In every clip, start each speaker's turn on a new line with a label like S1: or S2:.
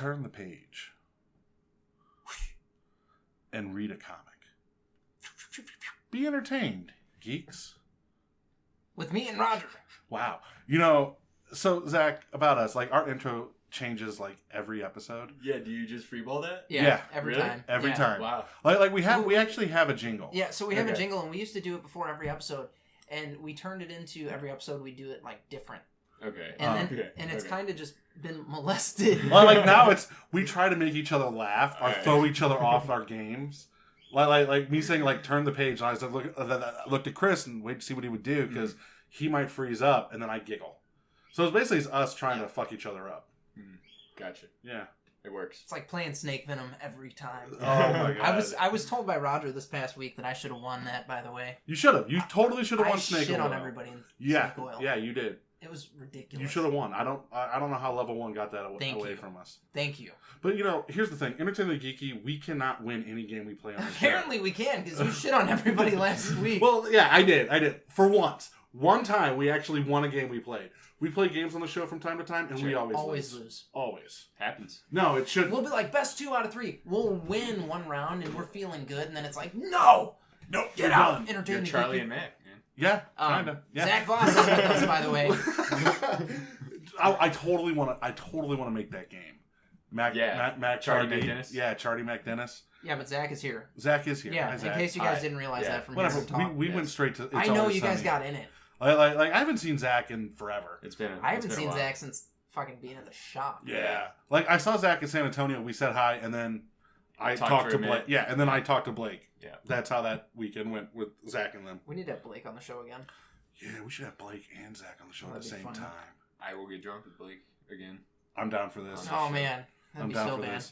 S1: turn the page and read a comic. Be entertained, geeks.
S2: With me and Roger.
S1: Wow. So Zach, about us, like our intro changes like every episode.
S3: Yeah, do you just freeball that?
S2: Yeah. Every time.
S1: Every time.
S3: Wow.
S1: Like we actually have a jingle.
S2: Yeah, so we have a jingle, and we used to do it before every episode, and we turned it into every episode we do it like different.
S3: Okay.
S2: And it's kind of just been molested.
S1: Well, like now we try to make each other laugh or throw each other off our games. Like me saying like turn the page, and I just looked at Chris and wait to see what he would do because he might freeze up, and then I giggle. So it's basically us trying to fuck each other up.
S3: Gotcha.
S1: Yeah,
S3: it works.
S2: It's like playing Snake Venom every time.
S1: Oh my god!
S2: I was told by Roger this past week that I should have won that. By the way,
S1: you should have. You totally should have won Snake
S2: Oil. I shit
S1: Oil.
S2: on everybody in
S1: Snake
S2: Oil.
S1: Yeah, you did.
S2: It was ridiculous.
S1: You should have won. I don't know how level 1 got that away from us.
S2: Thank you.
S1: But here's the thing: Entertainment Geeky, we cannot win any game we play on the show.
S2: Apparently, we can because you shit on everybody last week.
S1: Well, yeah, I did. For once. One time, we actually won a game we played. We play games on the show from time to time, and we always lose. Always.
S3: Happens.
S1: No, it shouldn't.
S2: We'll be like, best 2 out of 3. We'll win one round, and we're feeling good, and then it's like, no! Get out!
S3: You're
S2: Entertainment
S3: Charlie
S2: Geeky.
S3: and Mac, man.
S1: Yeah, kind of. Yeah.
S2: Zach Voss is with us, by the way.
S1: I totally want to make that game. Mac
S3: Charlie McDennis.
S1: Yeah, Charlie McDennis.
S2: Yeah, but Zach is here.
S1: Zach is here.
S2: Yeah,
S1: Hi,
S2: in
S1: Zach.
S2: case you guys didn't realize that from
S1: whatever.
S2: hearing him talk.
S1: We went straight to.
S2: I know you guys got in it.
S1: Like I haven't seen Zach in forever.
S2: I haven't seen Zach since fucking being at the shop.
S1: Yeah. Like I saw Zach in San Antonio. We said hi, and then I talked to Blake. Yeah, and then I talked to Blake.
S3: Yeah.
S1: That's how that weekend went with Zach and them.
S2: We need to have Blake on the show again.
S1: Yeah, we should have Blake and Zach on the show at the same time.
S3: I will get drunk with Blake again.
S1: I'm down for this.
S2: Oh man, that'd be so bad.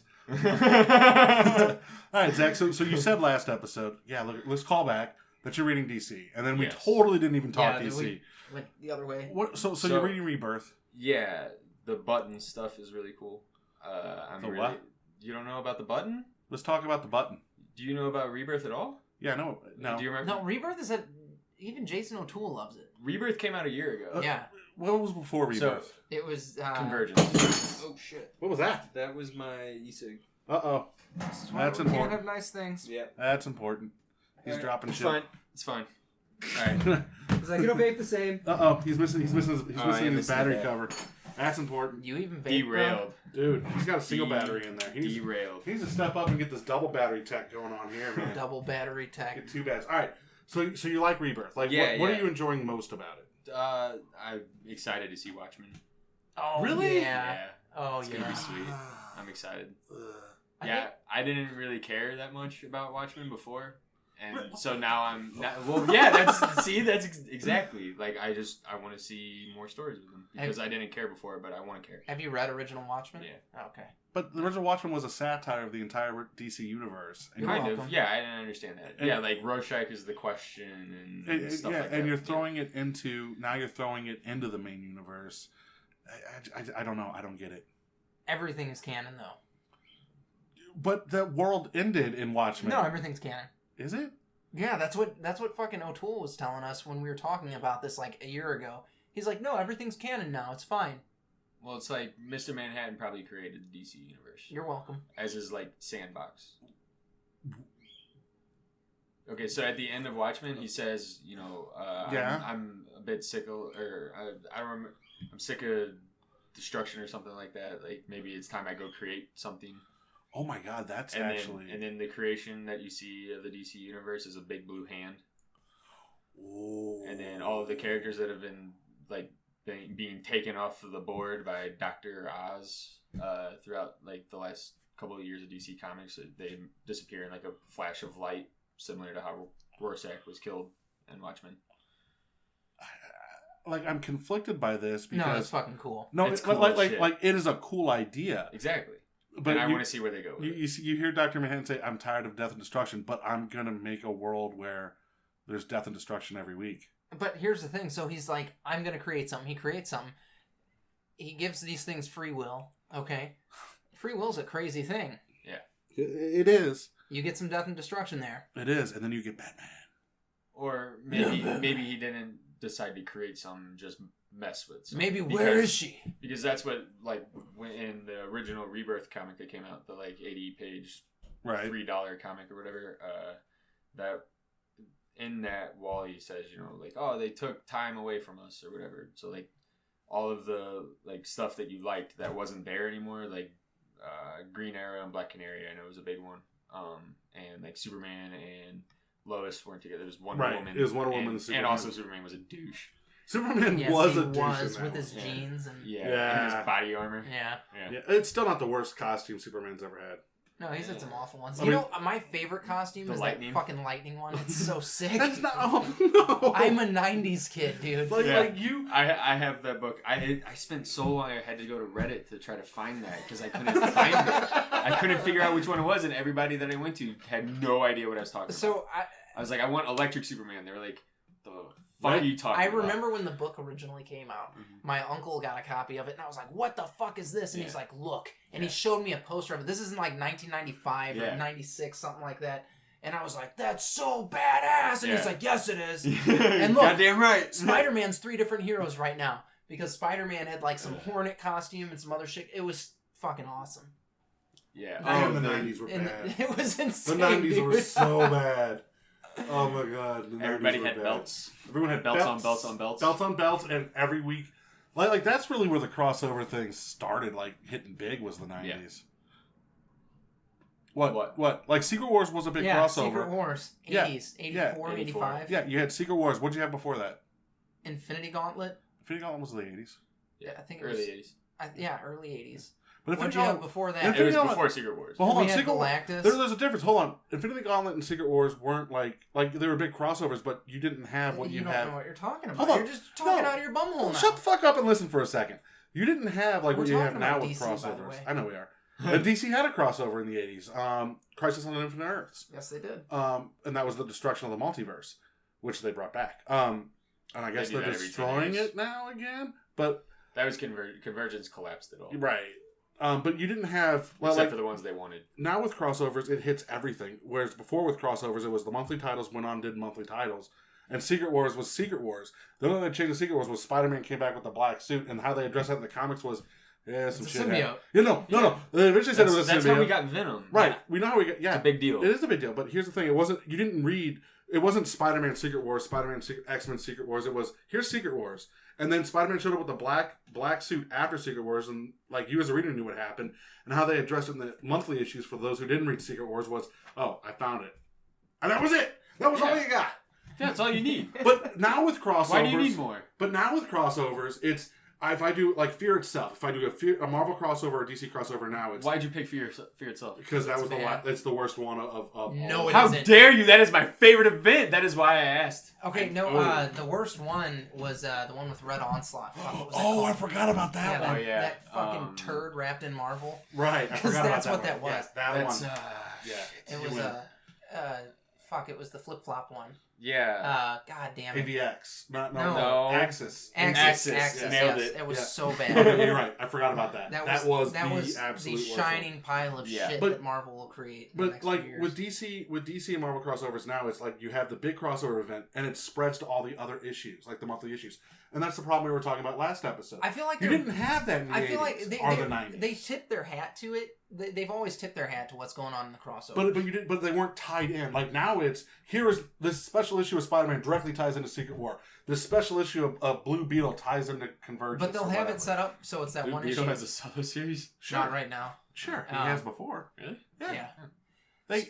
S1: All right, Zach. So you said last episode. Yeah, look, let's call back that you're reading DC, and then we
S3: Yes.
S1: totally didn't even talk DC.
S2: We went the other way.
S1: What? So you're reading Rebirth?
S3: Yeah, the button stuff is really cool.
S1: What?
S3: You don't know about the button?
S1: Let's talk about the button.
S3: Do you know about Rebirth at all?
S1: Yeah, no.
S3: Do you remember?
S2: No, Rebirth is even Jason O'Toole loves it.
S3: Rebirth came out a year ago.
S2: Yeah.
S1: What was before Rebirth?
S2: It was
S3: Convergence.
S2: Oh shit!
S1: What was that?
S3: That was my e-cig.
S1: Uh-oh. That's important.
S2: Can't have nice things.
S3: Yeah.
S1: That's important. He's dropping shit.
S3: It's fine. All right.
S2: He's like, you don't vape the same.
S1: Uh-oh. He's missing his battery
S3: that.
S1: cover. That's important.
S2: You even vape,
S3: Derailed.
S1: Dude, he's got a single battery in there.
S3: Derailed.
S1: He needs to step up and get this double battery tech going on here, man.
S2: Double battery tech.
S1: Get 2 bats. All right. So you like Rebirth? Like, what are you enjoying most about it?
S3: I'm excited to see Watchmen.
S2: Oh,
S1: really?
S2: Yeah. Oh,
S3: it's gonna be sweet. I'm excited.
S1: Yeah,
S3: I didn't really care that much about Watchmen before, and so now I'm. That's exactly like I want to see more stories with them because I didn't care before, but I want to care.
S2: Have you read Original Watchmen?
S3: Yeah.
S2: Oh, okay.
S1: But the original Watchmen was a satire of the entire DC universe. And
S3: Kind of. Yeah, I didn't understand that. And like Rorschach is the question and stuff like that.
S1: And you're throwing it into the main universe. I don't know. I don't get it.
S2: Everything is canon, though.
S1: But the world ended in Watchmen.
S2: No, everything's canon.
S1: Is it?
S2: Yeah, that's what fucking O'Toole was telling us when we were talking about this like a year ago. He's like, no, everything's canon now. It's fine.
S3: Well, it's like Mr. Manhattan probably created the DC universe.
S2: You're welcome.
S3: As his like sandbox. Okay, so at the end of Watchmen, he says, I'm a bit sick of, I'm sick of destruction or something like that. Like maybe it's time I go create something.
S1: Oh my God, that's
S3: and
S1: actually.
S3: Then the creation that you see of the DC universe is a big blue hand.
S1: Ooh.
S3: And then all of the characters that have been like being taken off of the board by Dr. Oz throughout like the last couple of years of DC Comics, they disappear in like a flash of light, similar to how Rorschach was killed in Watchmen.
S1: Like I'm conflicted by this because
S2: no, it's fucking cool.
S1: No,
S3: it's
S1: cool
S3: like
S1: it is a cool idea.
S3: Exactly.
S1: But
S3: and I want to see where they go with it.
S1: You hear Dr. Manhattan say, "I'm tired of death and destruction, but I'm gonna make a world where there's death and destruction every week."
S2: But here's the thing. So he's like, I'm going to create something. He creates something. He gives these things free will. Okay? Free will's a crazy thing.
S3: Yeah.
S1: It is.
S2: You get some death and destruction there.
S1: It is. And then you get Batman.
S3: Or maybe he didn't decide to create something just mess with. So,
S2: Maybe where is she?
S3: Because that's what, like, when in the original Rebirth comic that came out, the, like, 80-page,
S1: right.
S3: $3 comic or whatever, that, in that, Wally says, you know, like, oh, they took time away from us or whatever. So, like, all of the, like, stuff that you liked that wasn't there anymore, like, Green Arrow and Black Canary, I know was a big one. And, like, Superman and Lois weren't together. It was Wonder Woman.
S1: It was Wonder Woman and
S3: Superman. And also Superman was a douche.
S1: Superman was a douche.
S2: Was with his jeans and
S3: and his body armor.
S2: Yeah.
S1: It's still not the worst costume Superman's ever had.
S2: No, he's had some awful ones.
S1: I
S2: You
S1: mean,
S2: know, my favorite costume is that fucking lightning one. It's so sick.
S1: That's not. Oh, no.
S2: I'm a '90s kid, dude.
S1: Like you.
S3: I have that book. I spent so long. I had to go to Reddit to try to find that because I couldn't find it. I couldn't figure out which one it was, and everybody that I went to had no idea what I was talking about.
S2: So
S3: I was like, I want Electric Superman. They were like, the fuck are you talking about?
S2: I remember when the book originally came out, my uncle got a copy of it, and I was like, what the fuck is this? And he's like, look. And he showed me a poster of it. This is in like 1995 or 96, something like that. And I was like, that's so badass. And he's like, yes, it is. And look,
S3: goddamn right.
S2: Spider-Man's 3 different heroes right now. Because Spider-Man had like some Hornet costume and some other shit. It was fucking awesome.
S3: Yeah.
S1: Oh, the 90s were bad.
S2: It was insane.
S1: The 90s
S2: dude.
S1: were so bad. Oh my god.
S3: Everybody had belts.
S1: Everyone had
S3: belts on belts on belts.
S1: Belts on belts, and every week. Like that's really where the crossover thing started, like hitting big was the 90s.
S3: Yeah.
S1: What? Like Secret Wars was a big crossover.
S2: Secret Wars. 80s. 84, 85.
S1: Yeah, you had Secret Wars. What'd you have before that?
S2: Infinity Gauntlet.
S1: Infinity Gauntlet was the 80s.
S2: Yeah, I think it
S3: early
S2: was
S3: 80s.
S2: Early 80s.
S1: But
S2: What'd you have before that?
S3: It was before Secret Wars.
S1: Well, hold on,
S2: we had
S1: Secret
S2: Galactus.
S1: There's a difference. Hold on, Infinity Gauntlet and Secret Wars weren't like they were big crossovers, but you didn't have what you
S2: don't
S1: have.
S2: know what you're talking about.
S1: Hold on.
S2: You're just talking out of your bumhole now.
S1: Shut the fuck up and listen for a second. You didn't have like
S2: We're
S1: what you have
S2: talking
S1: now
S2: about
S1: with
S2: DC, by the
S1: crossovers.
S2: way.
S1: I know we are. And DC had a crossover in the 80s. Crisis on Infinite Earths.
S2: Yes, they did.
S1: And that was the destruction of the multiverse, which they brought back. And I guess they're destroying it now again. But
S3: that was Convergence collapsed it all.
S1: Right. But you didn't have...
S3: Except for the ones they wanted.
S1: Now with crossovers, it hits everything. Whereas before with crossovers, it was the monthly titles went on, did monthly titles. And Secret Wars was Secret Wars. The only thing that changed the Secret Wars was Spider-Man came back with the black suit, and how they addressed that in the comics was... Yeah, some
S2: it's
S1: shit.
S2: symbiote.
S1: No. They eventually said it was a symbiote.
S3: That's how we got Venom.
S1: Right.
S3: Yeah.
S1: We know how we got... Yeah.
S3: It's a big deal.
S1: It is a big deal. But here's the thing. It wasn't... You didn't read... It wasn't Spider-Man Secret Wars, Spider-Man X-Men Secret Wars. It was, here's Secret Wars. And then Spider-Man showed up with the black suit after Secret Wars, and like you as a reader knew what happened. And how they addressed it in the monthly issues for those who didn't read Secret Wars was, oh, I found it. And that was it. That was all you got.
S3: Yeah, that's all you need.
S1: But now with crossovers...
S3: Why do you need more?
S1: But now with crossovers, it's... If I do, like, Fear itself, if I do a Marvel crossover or a DC crossover now, it's...
S3: Why'd you pick Fear itself?
S1: Because that was it's the worst one of
S2: No,
S1: all.
S2: it
S3: How
S2: isn't.
S3: dare you? That is my favorite event. That is why I asked.
S2: Okay, the worst one was the one with Red Onslaught. Fuck, what was that
S1: Oh,
S2: called?
S1: I forgot about that one.
S2: That fucking turd wrapped in Marvel.
S1: Right, I
S2: Because
S1: forgot
S2: that's
S1: about
S2: what that was.
S1: Yeah,
S3: That's,
S1: one.
S2: It was it was the flip-flop one.
S3: Yeah.
S2: God damn it.
S1: AVX.
S2: No.
S1: Axis.
S2: Axis,
S1: Yeah.
S3: Nailed
S2: yes.
S3: it.
S2: It was
S1: Yeah.
S2: so
S1: Okay,
S2: bad.
S1: you're right. I forgot about that. That was the absolute
S2: the
S1: worst
S2: shining
S1: one.
S2: pile of shit
S1: But-
S2: that Marvel will create. In the
S1: But
S2: next
S1: like
S2: few years.
S1: with DC and Marvel crossovers now, it's like you have the big crossover event, and it spreads to all the other issues, like the monthly issues, and that's the problem we were talking about last episode.
S2: I feel like
S1: you didn't have that in the 80s
S2: I feel like
S1: or the 90s.
S2: they tip their hat to it. They've always tipped their hat to what's going on in the crossover.
S1: But you didn't. But they weren't tied in. Like now, it's here is this special issue of Spider-Man directly ties into Secret War. This special issue of Blue Beetle ties into Convergence.
S2: But they'll
S1: or
S2: have
S1: whatever.
S2: it set up so it's that
S3: Blue
S2: one
S3: Beetle
S2: issue.
S3: has a solo series?
S1: Sure.
S2: Not right now.
S1: Sure, he
S2: Um,
S1: has before.
S3: Really?
S2: Yeah.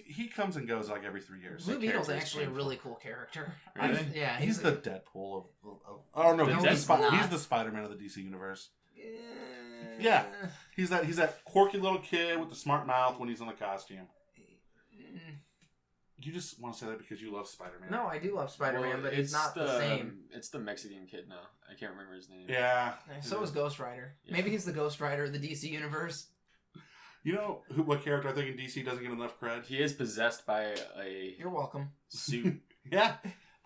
S1: He comes and goes like every 3 years.
S2: Blue Beetle's
S3: character is
S2: actually a
S3: painful.
S2: really cool character.
S3: Really?
S1: He's the Deadpool of oh no,
S2: No,
S1: he's
S2: he's not.
S1: the Spider-Man of the DC universe. Yeah. He's that quirky little kid with the smart mouth when he's in the costume. You just want to say that because you love Spider-Man.
S2: No, I do love Spider-Man,
S3: Well,
S2: but it's not the same.
S3: It's the Mexican kid now. I can't remember his name.
S1: Yeah.
S2: So is Ghost Rider.
S3: Yeah.
S2: Maybe he's the Ghost Rider of the DC universe.
S1: You know what character I think in DC doesn't get enough cred?
S3: He is possessed by a
S2: You're welcome.
S3: suit.
S1: Yeah.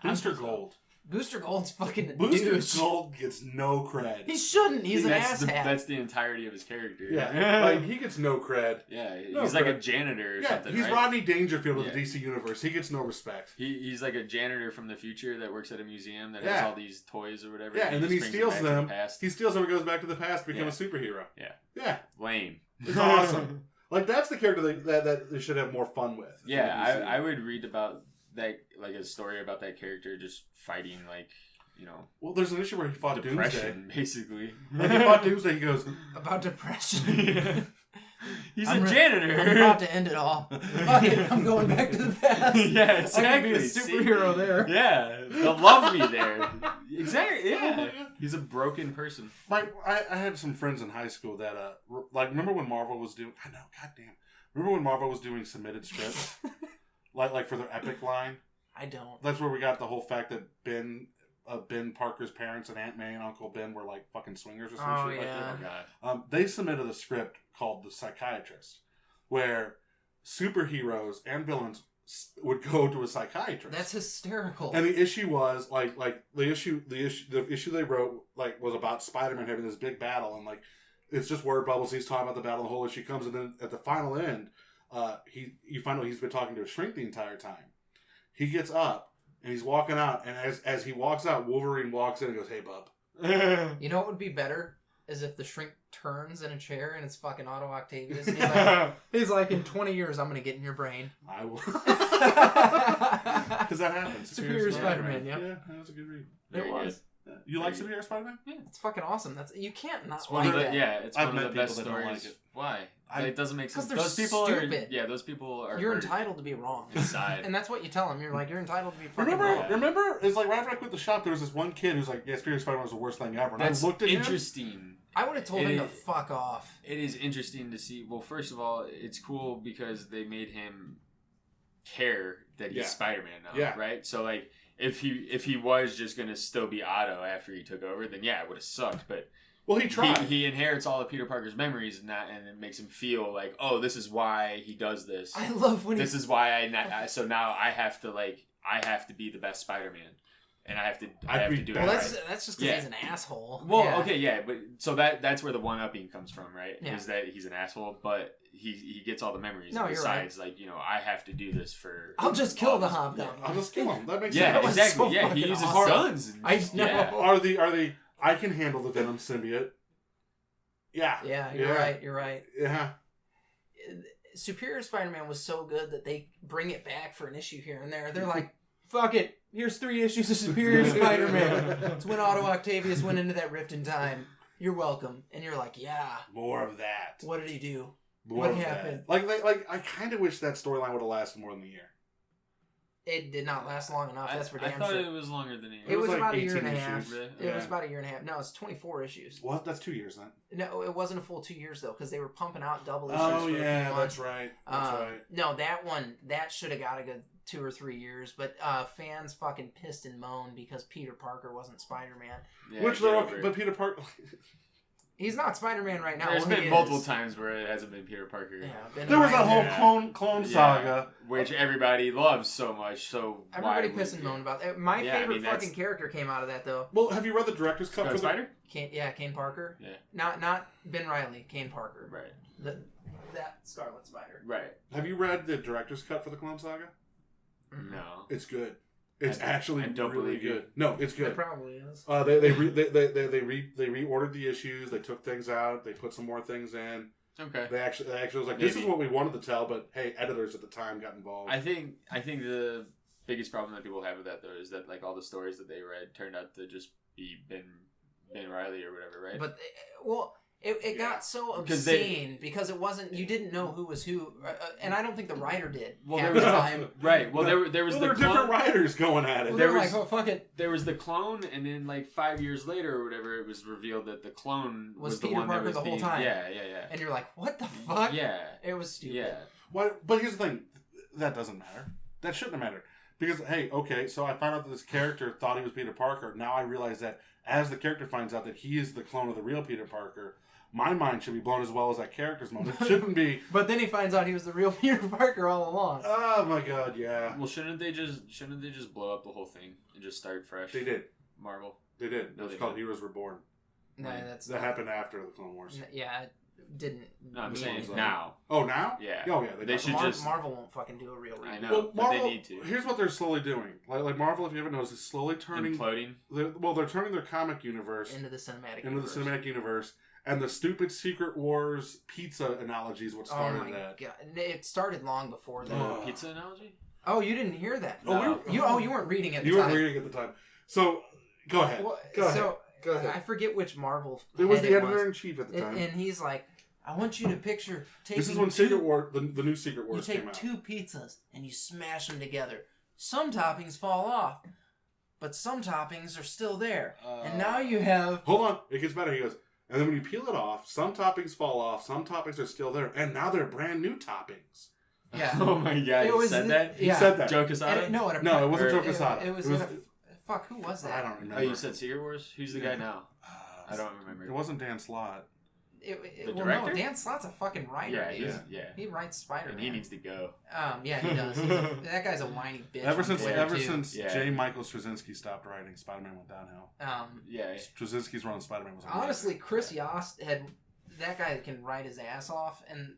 S1: Mr. Gold.
S2: Booster Gold's fucking a
S1: Booster
S2: douche.
S1: Gold gets no cred.
S2: He shouldn't. He's an asshat.
S3: That's the entirety of his character.
S1: Yeah, like he gets no cred.
S3: Yeah,
S1: No
S3: he's like a
S1: cred.
S3: janitor or
S1: Yeah,
S3: something,
S1: he's
S3: right?
S1: Rodney Dangerfield of
S3: Yeah.
S1: the DC universe. He gets no respect.
S3: He's like a janitor from the future that works at a museum that
S1: Yeah.
S3: has all these toys or whatever.
S1: Yeah, and then he
S3: just brings
S1: steals
S3: back to the
S1: them.
S3: past.
S1: He steals them and goes back to the past to become
S3: Yeah.
S1: a superhero.
S3: Yeah.
S1: Yeah.
S3: Lame.
S1: It's awesome. Like, that's the character that they should have more fun with.
S3: Yeah, I would read about that, like a story about that character just fighting, like, you know,
S1: Well, there's an issue where he fought Doomsday.
S3: depression, basically.
S1: Like, he fought Doomsday, he goes,
S2: About depression.
S3: He's
S2: I'm
S3: a janitor.
S2: I'm about to end it all. Fuck it, I'm going back to the past.
S3: Yeah, exactly.
S2: I can be a superhero there.
S3: Yeah, they'll love me there. Exactly. Yeah, he's a broken person.
S1: like, I had some friends in high school that, like, remember when Marvel was doing, I know, goddamn. Remember when Marvel was doing submitted scripts? like for their Epic line?
S2: I don't.
S1: That's where we got the whole fact that Ben Parker's parents and Aunt May and Uncle Ben were like fucking swingers or some
S2: Oh,
S1: shit like
S2: yeah.
S1: that.
S3: Oh god.
S1: They submitted a script called The Psychiatrist, where superheroes and villains would go to a psychiatrist.
S2: That's hysterical.
S1: And the issue was like the issue they wrote like was about Spider-Man having this big battle, and like it's just word bubbles. He's talking about the battle, the whole issue comes, and then at the final end, you find out he's been talking to a shrink the entire time. He gets up and he's walking out, and as he walks out, Wolverine walks in and goes, "Hey, bub."
S2: You know what would be better? Is if the shrink turns in a chair and it's fucking Otto Octavius. And he's like, in 20 years, I'm going to get in your brain.
S1: I will. Because that happens.
S2: Superior Spider-Man, yeah.
S1: Yeah, that was a good read.
S3: Very
S2: was.
S1: Yeah. You like Superior Spider-Man?
S2: Yeah, it's fucking awesome. You can't not
S3: It's one
S2: like
S3: of the,
S2: that.
S3: yeah, it's
S1: I've
S3: one
S1: met
S3: of the best
S1: people that don't
S3: stories.
S1: like it.
S3: Why? It doesn't make sense.
S2: 'Cause they're
S3: Those people
S2: stupid.
S3: are. Yeah, those people are.
S2: You're
S3: hurt
S2: entitled to be wrong.
S3: inside.
S2: And that's what you tell them. You're like, you're entitled to be fucking wrong.
S1: Remember? It's like right after I quit the shop, there was this one kid who's like, "Yeah, Superior Spider-Man was the worst thing ever." And
S3: That's
S1: I looked at him.
S3: interesting.
S2: I would have told
S3: It
S2: him to
S3: is-
S2: fuck off.
S3: It is interesting to see. Well, first of all, it's cool because they made him care that he's
S1: Yeah.
S3: Spider-Man now,
S1: Yeah.
S3: right? So like, if he was just gonna still be Otto after he took over, then yeah, it would have sucked. But
S1: Well, he tried.
S3: he inherits all of Peter Parker's memories, and it makes him feel like, oh, this is why he does this.
S2: I love when
S3: This is why so now I have to be the best Spider-Man, and I have to do it
S2: Well,
S3: right.
S2: that's just because he's an asshole.
S3: Well,
S2: Yeah.
S3: okay, yeah, but so that's where the one-upping comes from, right?
S2: Yeah.
S3: Is that he's an asshole, but he gets all the memories.
S2: No,
S3: and
S2: you're
S3: besides, like, you know, I have to do this for.
S2: I'll just kill the
S3: Yeah.
S2: Hobgoblin.
S1: I'll just kill him. That makes
S3: Yeah,
S2: That
S1: sense.
S2: was
S3: exactly.
S2: so
S3: Yeah, he
S2: fucking
S3: uses
S2: awesome.
S3: guns. And,
S2: I know.
S3: Yeah.
S1: Are the I can handle the Venom symbiote? Yeah.
S2: Yeah, you're right. You're right.
S1: Yeah.
S2: Superior Spider-Man was so good that they bring it back for an issue here and there. They're like, fuck it. Here's 3 issues of Superior Spider-Man. It's when Otto Octavius went into that rift in time. You're welcome. And you're like, yeah.
S1: More of that.
S2: What did he do?
S1: More
S2: What
S1: of
S2: happened?
S1: that. Like I kind of wish that storyline would have lasted more than a year.
S2: It did not last long enough. That's for
S3: I
S2: damn
S3: thought
S2: sure.
S3: it was longer than a year.
S2: It was
S1: like
S2: about a year and a
S1: 18
S2: half.
S1: issues.
S3: Really?
S2: It was
S1: Yeah.
S2: about a year and a half. No, it's 24 issues.
S1: Well, that's 2 years then.
S2: No, it wasn't a full 2 years though, because they were pumping out double issues.
S1: Oh
S2: for a few
S1: yeah,
S2: months.
S1: that's right. That's right.
S2: No, that should have got a good 2 or 3 years, but fans fucking pissed and moaned because Peter Parker wasn't Spider-Man.
S3: Yeah,
S1: Which
S3: get
S1: they're
S3: over
S1: okay,
S3: it.
S1: but Peter Parker.
S2: He's not Spider-Man right now.
S3: There's
S2: Well,
S3: been
S2: he
S3: multiple
S2: is.
S3: times where it hasn't been Peter Parker.
S2: Yeah, Ben
S1: There was that
S2: Reilly.
S1: whole clone saga.
S3: Which everybody loves so much. So
S2: Everybody
S3: why
S2: pissed and
S3: would-
S2: moaned about that. My
S3: Yeah, I
S2: favorite
S3: mean, that's-
S2: fucking character came out of that though.
S1: Well, have you read the director's cut for the
S3: Spider?
S2: Kane Parker.
S3: Yeah.
S2: Not Ben Reilly. Kane Parker.
S3: Right.
S2: That Scarlet Spider.
S3: Right.
S1: Have you read the director's cut for the Clone Saga?
S3: No.
S1: It's good. It's actually
S3: I don't
S1: really
S3: believe you.
S1: good. No, it's
S2: It
S1: good.
S2: probably is.
S1: They reordered the issues. They took things out. They put some more things in.
S3: Okay.
S1: They actually was like, this is
S3: Maybe.
S1: what we wanted to tell, but hey, editors at the time got involved.
S3: I think the biggest problem that people have with that though is that like all the stories that they read turned out to just be Ben Reilly or whatever, right?
S2: But it got so
S3: Because
S2: obscene because it wasn't. You didn't know who was who, and I don't think the writer did.
S3: Well,
S2: half
S3: there
S2: the
S3: was
S2: time.
S3: right. Well, there was
S1: Well,
S3: the
S1: there are
S3: clone.
S1: different writers going at it.
S2: Well,
S3: there
S2: they're
S3: was-
S2: like, oh fuck it.
S3: There was the clone, and then like 5 years later or whatever, it was revealed that the clone
S2: Was
S3: the
S2: Peter
S3: one
S2: Parker
S3: that was
S2: the whole
S3: being,
S2: time.
S3: Yeah.
S2: And you're like, what the fuck?
S3: Yeah.
S2: It was stupid.
S3: Yeah.
S1: But here's the thing. That doesn't matter. That shouldn't have mattered. Because, hey, okay, so I found out that this character thought he was Peter Parker. Now I realize that as the character finds out that he is the clone of the real Peter Parker, my mind should be blown as well as that character's mind. It shouldn't be.
S2: But then he finds out he was the real Peter Parker all along.
S1: Oh my god, yeah.
S3: Well, shouldn't they just blow up the whole thing and just start fresh?
S1: They did.
S3: Marvel.
S1: They did. It was called Heroes Reborn.
S2: No, that's
S1: that happened after the Clone Wars.
S2: Yeah, it didn't.
S3: No, I'm saying now.
S1: Oh, now?
S3: Yeah.
S1: Oh, yeah.
S3: They should just.
S2: Marvel won't fucking do a real reboot.
S3: I know,
S1: well,
S3: but they need to.
S1: Here's what they're slowly doing. Like Marvel, if you haven't noticed, is slowly turning.
S3: Imploding.
S1: They're turning their comic universe
S2: into the cinematic
S1: universe. And the stupid Secret Wars pizza analogy is what started that.
S2: God. It started long before that.
S3: Pizza analogy?
S2: Oh, you didn't hear that?
S3: No.
S2: You weren't reading at the time.
S1: You weren't reading at the time. So, go ahead.
S2: Well,
S1: go ahead.
S2: I forget which Marvel.
S1: It was the editor-in-chief at the time.
S2: And he's like, I want you to picture taking.
S1: This is when Secret War, the new Secret Wars came out.
S2: You take 2 pizzas and you smash them together. Some toppings fall off, but some toppings are still there. And now you have.
S1: Hold on, it gets better. He goes, and then when you peel it off, some toppings fall off, some toppings are still there, and now they're brand new toppings.
S2: Yeah.
S3: Oh my god, he said that?
S1: He said that.
S3: Joe Quesada?
S1: No, it wasn't Joe Quesada.
S2: It was fuck, who was that?
S1: I don't remember.
S3: Oh, you said Secret Wars? Who's the guy now? I don't remember.
S1: It wasn't Dan Slott.
S2: No, Dan Slott's a fucking writer.
S3: Yeah,
S2: He writes Spider-Man.
S3: And he needs to go.
S2: Yeah, he does. That guy's a whiny bitch.
S1: Ever since J. Michael Straczynski stopped writing, Spider-Man went downhill. Straczynski's run on Spider-Man was amazing.
S2: Honestly, Chris Yost had that guy can write his ass off, and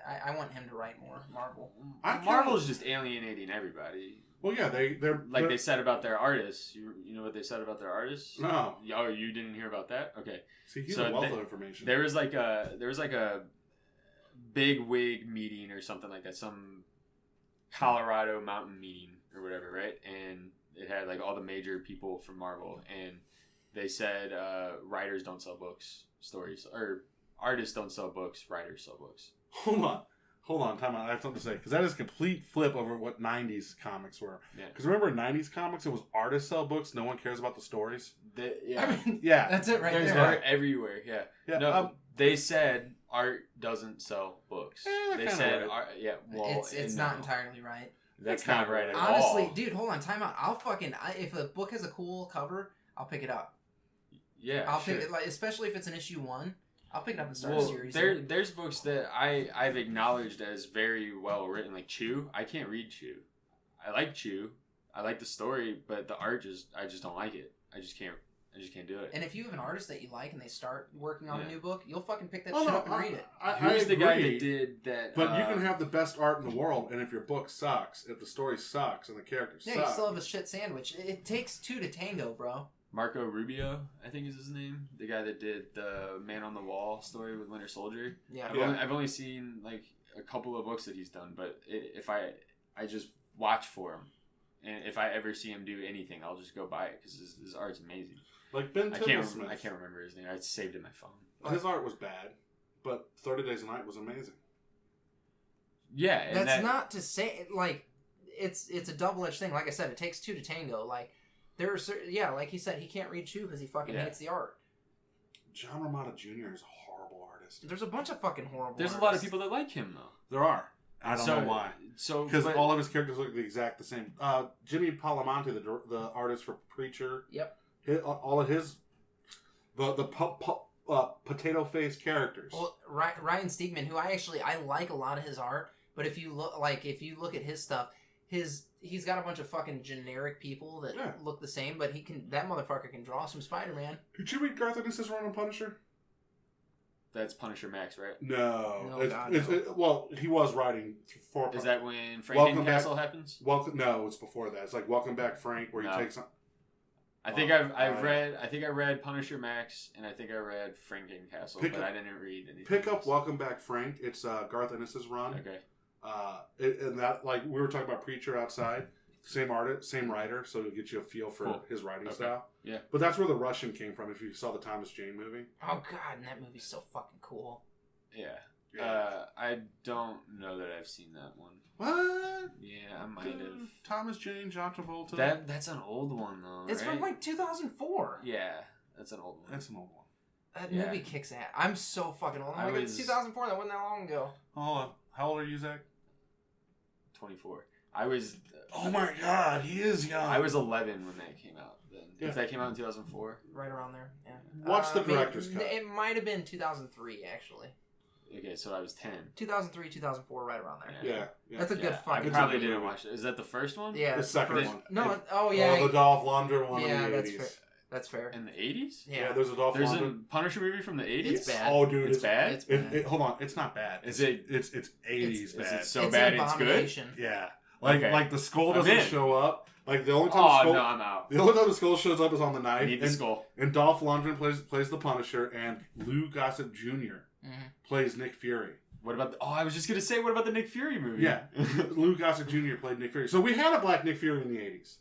S2: I want him to write more Marvel.
S3: Marvel's just alienating everybody.
S1: Well, yeah, they're
S3: they said about their artists. You know what they said about their artists?
S1: No.
S3: Oh, you didn't hear about that? Okay.
S1: See, he's a wealth of information.
S3: There was like a big wig meeting or something like that, some Colorado mountain meeting or whatever, right? And it had like all the major people from Marvel, and they said writers don't sell books, stories, or artists don't sell books, writers sell books.
S1: Hold on, time out. I have something to say. Because that is a complete flip over what 90s comics were. Because remember in 90s comics, it was artists sell books, no one cares about the stories.
S2: Yeah. That's it right
S3: there. There's art everywhere, yeah. No, they said art doesn't sell books. They said,
S1: right.
S2: It's not entirely right.
S3: That's not right at all.
S2: Honestly, dude, hold on, time out. If a book has a cool cover, I'll pick it up.
S3: Yeah,
S2: I'll pick it, like, especially if it's an issue 1. I'll pick it up and start a series.
S3: There's books that I've acknowledged as very well written, like Chew. I can't read Chew. I like Chew. I like the story, but the art I just don't like it. I just can't do it.
S2: And if you have an artist that you like and they start working on a new book, you'll fucking pick that shit up and read it.
S3: Who's the guy that did that?
S1: But you can have the best art in the world, and if your book sucks, if the story sucks, and the characters suck,
S2: you still have a shit sandwich. It takes 2 to tango, bro.
S3: Marco Rubio, I think is his name. The guy that did the Man on the Wall story with Winter Soldier.
S2: Yeah.
S3: I've only seen like a couple of books that he's done, but if I just watch for him, and if I ever see him do anything, I'll just go buy it because his art's amazing.
S1: Like Ben Timblesmith.
S3: I can't remember his name. I saved it in my phone.
S1: His art was bad, but 30 Days a Night was amazing.
S3: Yeah, and
S2: that's not to say like it's a double-edged thing. Like I said, it takes 2 to tango. Like. There are like he said, he can't read Chew because he fucking hates the art.
S1: John Romita Jr. is a horrible artist.
S2: There's a bunch of fucking horrible
S3: There's
S2: artists.
S3: a lot of people that like him, though.
S1: There are. I don't know why. Because all of his characters look the same. Jimmy Palamonte, the artist for Preacher.
S2: Yep.
S1: All of his... The potato face characters.
S2: Well, Ryan Stegman, who I like a lot of his art, but if you look at his stuff, he's got a bunch of fucking generic people that look the same, but that motherfucker can draw some Spider-Man.
S1: Did you read Garth Ennis's run on Punisher?
S3: That's Punisher Max, right?
S1: No. Well, he was writing for...
S3: Is that when Franken Castle happens?
S1: No, it's before that. It's like Welcome Back Frank, where he takes...
S3: I think I read Punisher Max, and I think I read Franken Castle, but I didn't read anything.
S1: Pick up Welcome Back Frank. It's Garth Ennis's run.
S3: Okay.
S1: And that, like, we were talking about Preacher outside, same artist, same writer, so it'll get you a feel for his writing style.
S3: Yeah.
S1: But that's where the Russian came from, if you saw the Thomas Jane movie.
S2: Oh, God, and that movie's so fucking cool.
S3: Yeah. I don't know that I've seen that one.
S1: What?
S3: Yeah, I might have.
S1: Thomas Jane, John Travolta.
S3: That's an old one, though,
S2: It's from, like, 2004.
S3: Yeah, that's an old one.
S1: That's an old one.
S2: That movie kicks ass. I'm so fucking old. It's 2004. That wasn't that long ago.
S1: Hold on. How old are you, Zach?
S3: 24. I was.
S1: Oh my God, he is young.
S3: I was 11 when that came out. Then
S1: Yeah.
S3: if that came out in 2004,
S2: Right around there. Yeah.
S1: What's the director's cut?
S2: It might have been 2003 actually.
S3: okay, so I was 10.
S2: 2003, 2004, right around there.
S1: Yeah.
S2: That's a good
S3: I
S2: fucking.
S3: probably
S1: movie.
S3: didn't watch it. Is that the first one?
S2: Yeah,
S1: The
S2: it's
S1: second
S2: first-
S1: one.
S2: No, oh yeah.
S1: Oh, the Dolph Lundgren one
S2: Yeah,
S1: in the
S2: that's
S1: 80s.
S2: fair. That's fair.
S3: In the 80s?
S2: Yeah.
S1: There's a Dolph
S3: There's
S1: Lundgren.
S3: a Punisher movie from the 80s?
S2: It's bad.
S1: Oh, dude,
S3: It's bad?
S2: It's bad.
S1: Hold on, it's not bad.
S3: Is it?
S1: It's 80s
S3: Is
S1: bad.
S3: it so
S2: It's
S3: bad
S2: an
S3: it's good?
S2: abomination.
S1: Yeah,
S3: Okay.
S1: like the skull
S3: I'm
S1: doesn't
S3: in.
S1: show up. Like the only time
S3: Oh,
S1: the skull,
S3: no, I'm out.
S1: the only time the skull shows up is on the
S3: I
S1: knife.
S3: need the skull.
S1: And Dolph Lundgren plays the Punisher, and Lou Gossett Jr.
S2: Mhm.
S1: plays Nick Fury.
S3: What about I was just going to say, what about the Nick Fury movie?
S1: Yeah, Lou Gossett Jr. played Nick Fury. So we had a black Nick Fury in the 80s.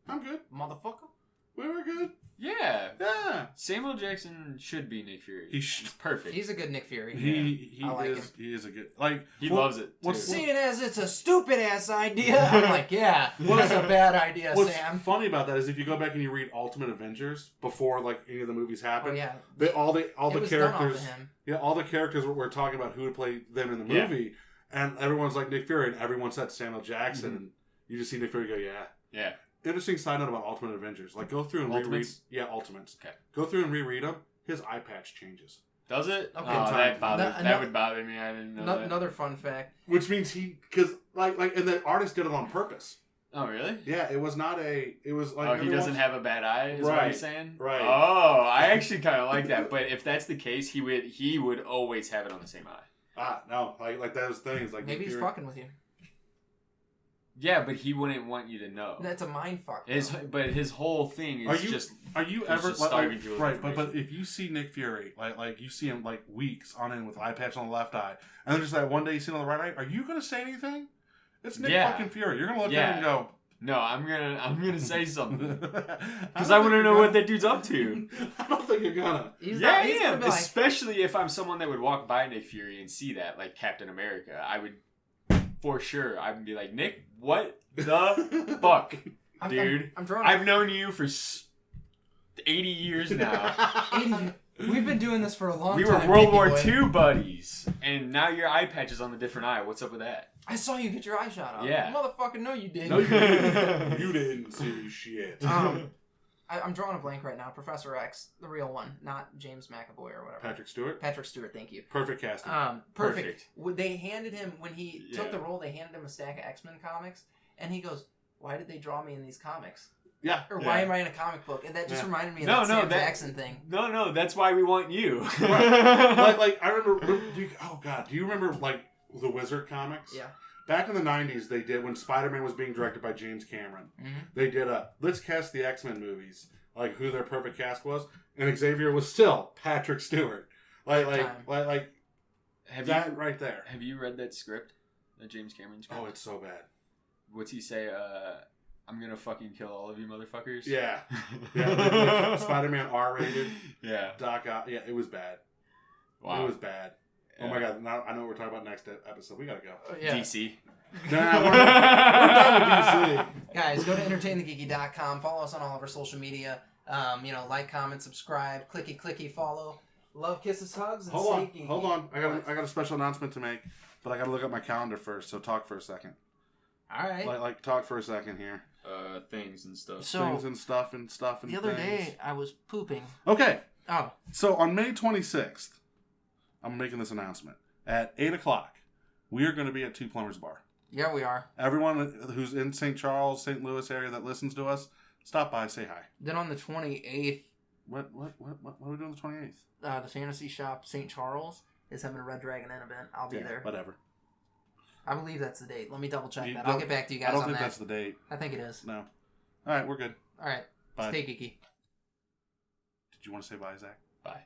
S1: I'm good.
S2: Motherfucker.
S1: We were good.
S3: Yeah.
S1: Yeah.
S3: Samuel Jackson should be Nick Fury.
S1: He's
S3: perfect.
S2: He's a good Nick Fury.
S1: He
S2: I like
S1: is
S2: him.
S1: he is a good like
S3: He loves it, too.
S1: What's
S2: Seeing as it's a stupid ass idea, I'm like, yeah, what's a bad idea,
S1: What's
S2: Sam?
S1: funny about that is if you go back and you read Ultimate Avengers before like any of the movies
S2: Oh
S1: happened,
S2: yeah,
S1: all the
S2: it was done off
S1: characters,
S2: of him.
S1: yeah, all the characters were talking about who would play them in the
S3: Yeah.
S1: movie, and everyone's like Nick Fury, and everyone said Samuel Jackson,
S3: Mhm.
S1: and you just see Nick Fury go, yeah.
S3: Yeah.
S1: Interesting side note about Ultimate Avengers, like go through and
S3: Ultimates?
S1: reread, yeah, Ultimates.
S3: Okay.
S1: Go through and reread them. His eye patch changes,
S3: Does it?
S2: Okay.
S3: Oh, that
S2: No-
S3: that would bother me. I didn't know that.
S2: Another fun fact.
S1: which means because and the artist did it on purpose.
S3: Oh, really?
S1: Yeah, it was not a. It was like
S3: Oh, he doesn't have a bad eye, is what
S1: Right,
S3: you're saying?
S1: right.
S3: Oh, I actually kind of like that. But if that's the case, he would always have it on the same eye.
S1: No, like those things. Like
S2: Maybe
S1: Nick
S2: he's
S1: Fury-
S2: fucking with you.
S3: Yeah, but he wouldn't want you to know.
S2: That's a mind fuck. though.
S3: But his whole thing is just
S1: Are you
S3: He's
S1: ever
S3: just
S1: like,
S3: starving people with
S1: right? But
S3: information.
S1: if you see Nick Fury, like you see him like weeks on end with eye patch on the left eye, and then just that one day you see him on the right eye, are you gonna say anything? It's Nick
S3: Yeah.
S1: fucking Fury. You're gonna look
S3: Yeah.
S1: at him and go,
S3: no. I'm gonna say something because
S1: don't
S3: I
S1: think
S3: want to
S1: you're
S3: know what
S1: gonna.
S3: that dude's up to.
S1: I don't think you're gonna.
S2: He's
S3: Yeah,
S2: not, he's
S3: yeah.
S2: gonna be like,
S3: Especially if I'm someone that would walk by Nick Fury and see that, like Captain America, I would for sure. I would be like, Nick, what the fuck, dude?
S2: I'm drawing.
S3: I've known you for 80 years now.
S2: 80. We've been doing this for a long
S3: We
S2: time.
S3: were World
S2: Geeky
S3: War
S2: boy.
S3: II buddies, and now your eye patch is on the different eye. What's up with that?
S2: I saw you get your eye shot out.
S3: Yeah.
S2: Motherfucker, no you didn't.
S1: No, you didn't. You didn't see shit.
S2: I'm drawing a blank right now. Professor X, the real one, not James McAvoy or whatever.
S1: Patrick Stewart.
S2: Patrick Stewart, thank you.
S1: Perfect casting.
S2: Perfect. They handed him, when he took
S3: Yeah.
S2: the role, they handed him a stack of X-Men comics, and he goes, why did they draw me in these comics?
S1: Yeah.
S2: Or why am I in a comic book? And that just
S1: Yeah.
S2: reminded me of
S3: No,
S2: that
S3: no,
S2: Sam
S3: that-
S2: Jackson thing.
S3: No, that's why we want you.
S1: like I remember. Oh God, do you remember like the Wizard comics?
S2: Yeah.
S1: Back in the 90s, they did, when SpiderMan was being directed by James Cameron,
S2: Mhm.
S1: they did let's cast the X-Men movies, like who their perfect cast was, and Xavier was still Patrick Stewart.
S3: Have
S1: that
S3: you
S1: right there.
S3: have you read that script, that James Cameron script?
S1: Oh, it's so bad.
S3: What's he say? I'm gonna fucking kill all of you motherfuckers.
S1: Yeah. Like Spider-Man R-rated.
S3: Yeah.
S1: Doc Ock. Yeah, it was bad.
S3: Wow.
S1: It was bad. Oh my God, now I know what we're talking about next episode. We gotta go.
S2: Yeah.
S3: DC.
S1: Nah, we're done with DC.
S2: Guys, go to entertainthegeeky.com. Follow us on all of our social media. Like, comment, subscribe, clicky, follow. Love, kisses, hugs, and
S1: Hold on,
S2: stay geeky.
S1: hold on. I got a special announcement to make, but I got to look at my calendar first. So talk for a second.
S2: All right.
S1: Like talk for a second here.
S3: Things and stuff.
S2: So,
S1: Things and stuff and stuff and
S2: the other
S1: things.
S2: day, I was pooping.
S1: Okay,
S2: Oh,
S1: so on May 26th, I'm making this announcement at 8:00. We are going to be at Two Plumbers Bar.
S2: yeah, we are.
S1: Everyone who's in St. Charles, St. Louis area that listens to us, stop by, say hi.
S2: Then on the 28th,
S1: What are we doing the 28th?
S2: the Fantasy Shop St. Charles is having a Red Dragon Inn event. I'll be there.
S1: Whatever.
S2: I believe that's the date. Let me double check
S1: You
S2: that.
S1: don't-
S2: I'll get back to you guys
S1: I don't
S2: on
S1: think
S2: that.
S1: that's the date.
S2: I think it is.
S1: No. All right, we're good.
S2: All right.
S1: Bye.
S2: Stay geeky.
S1: Did you want to say bye, Zach?
S3: Bye.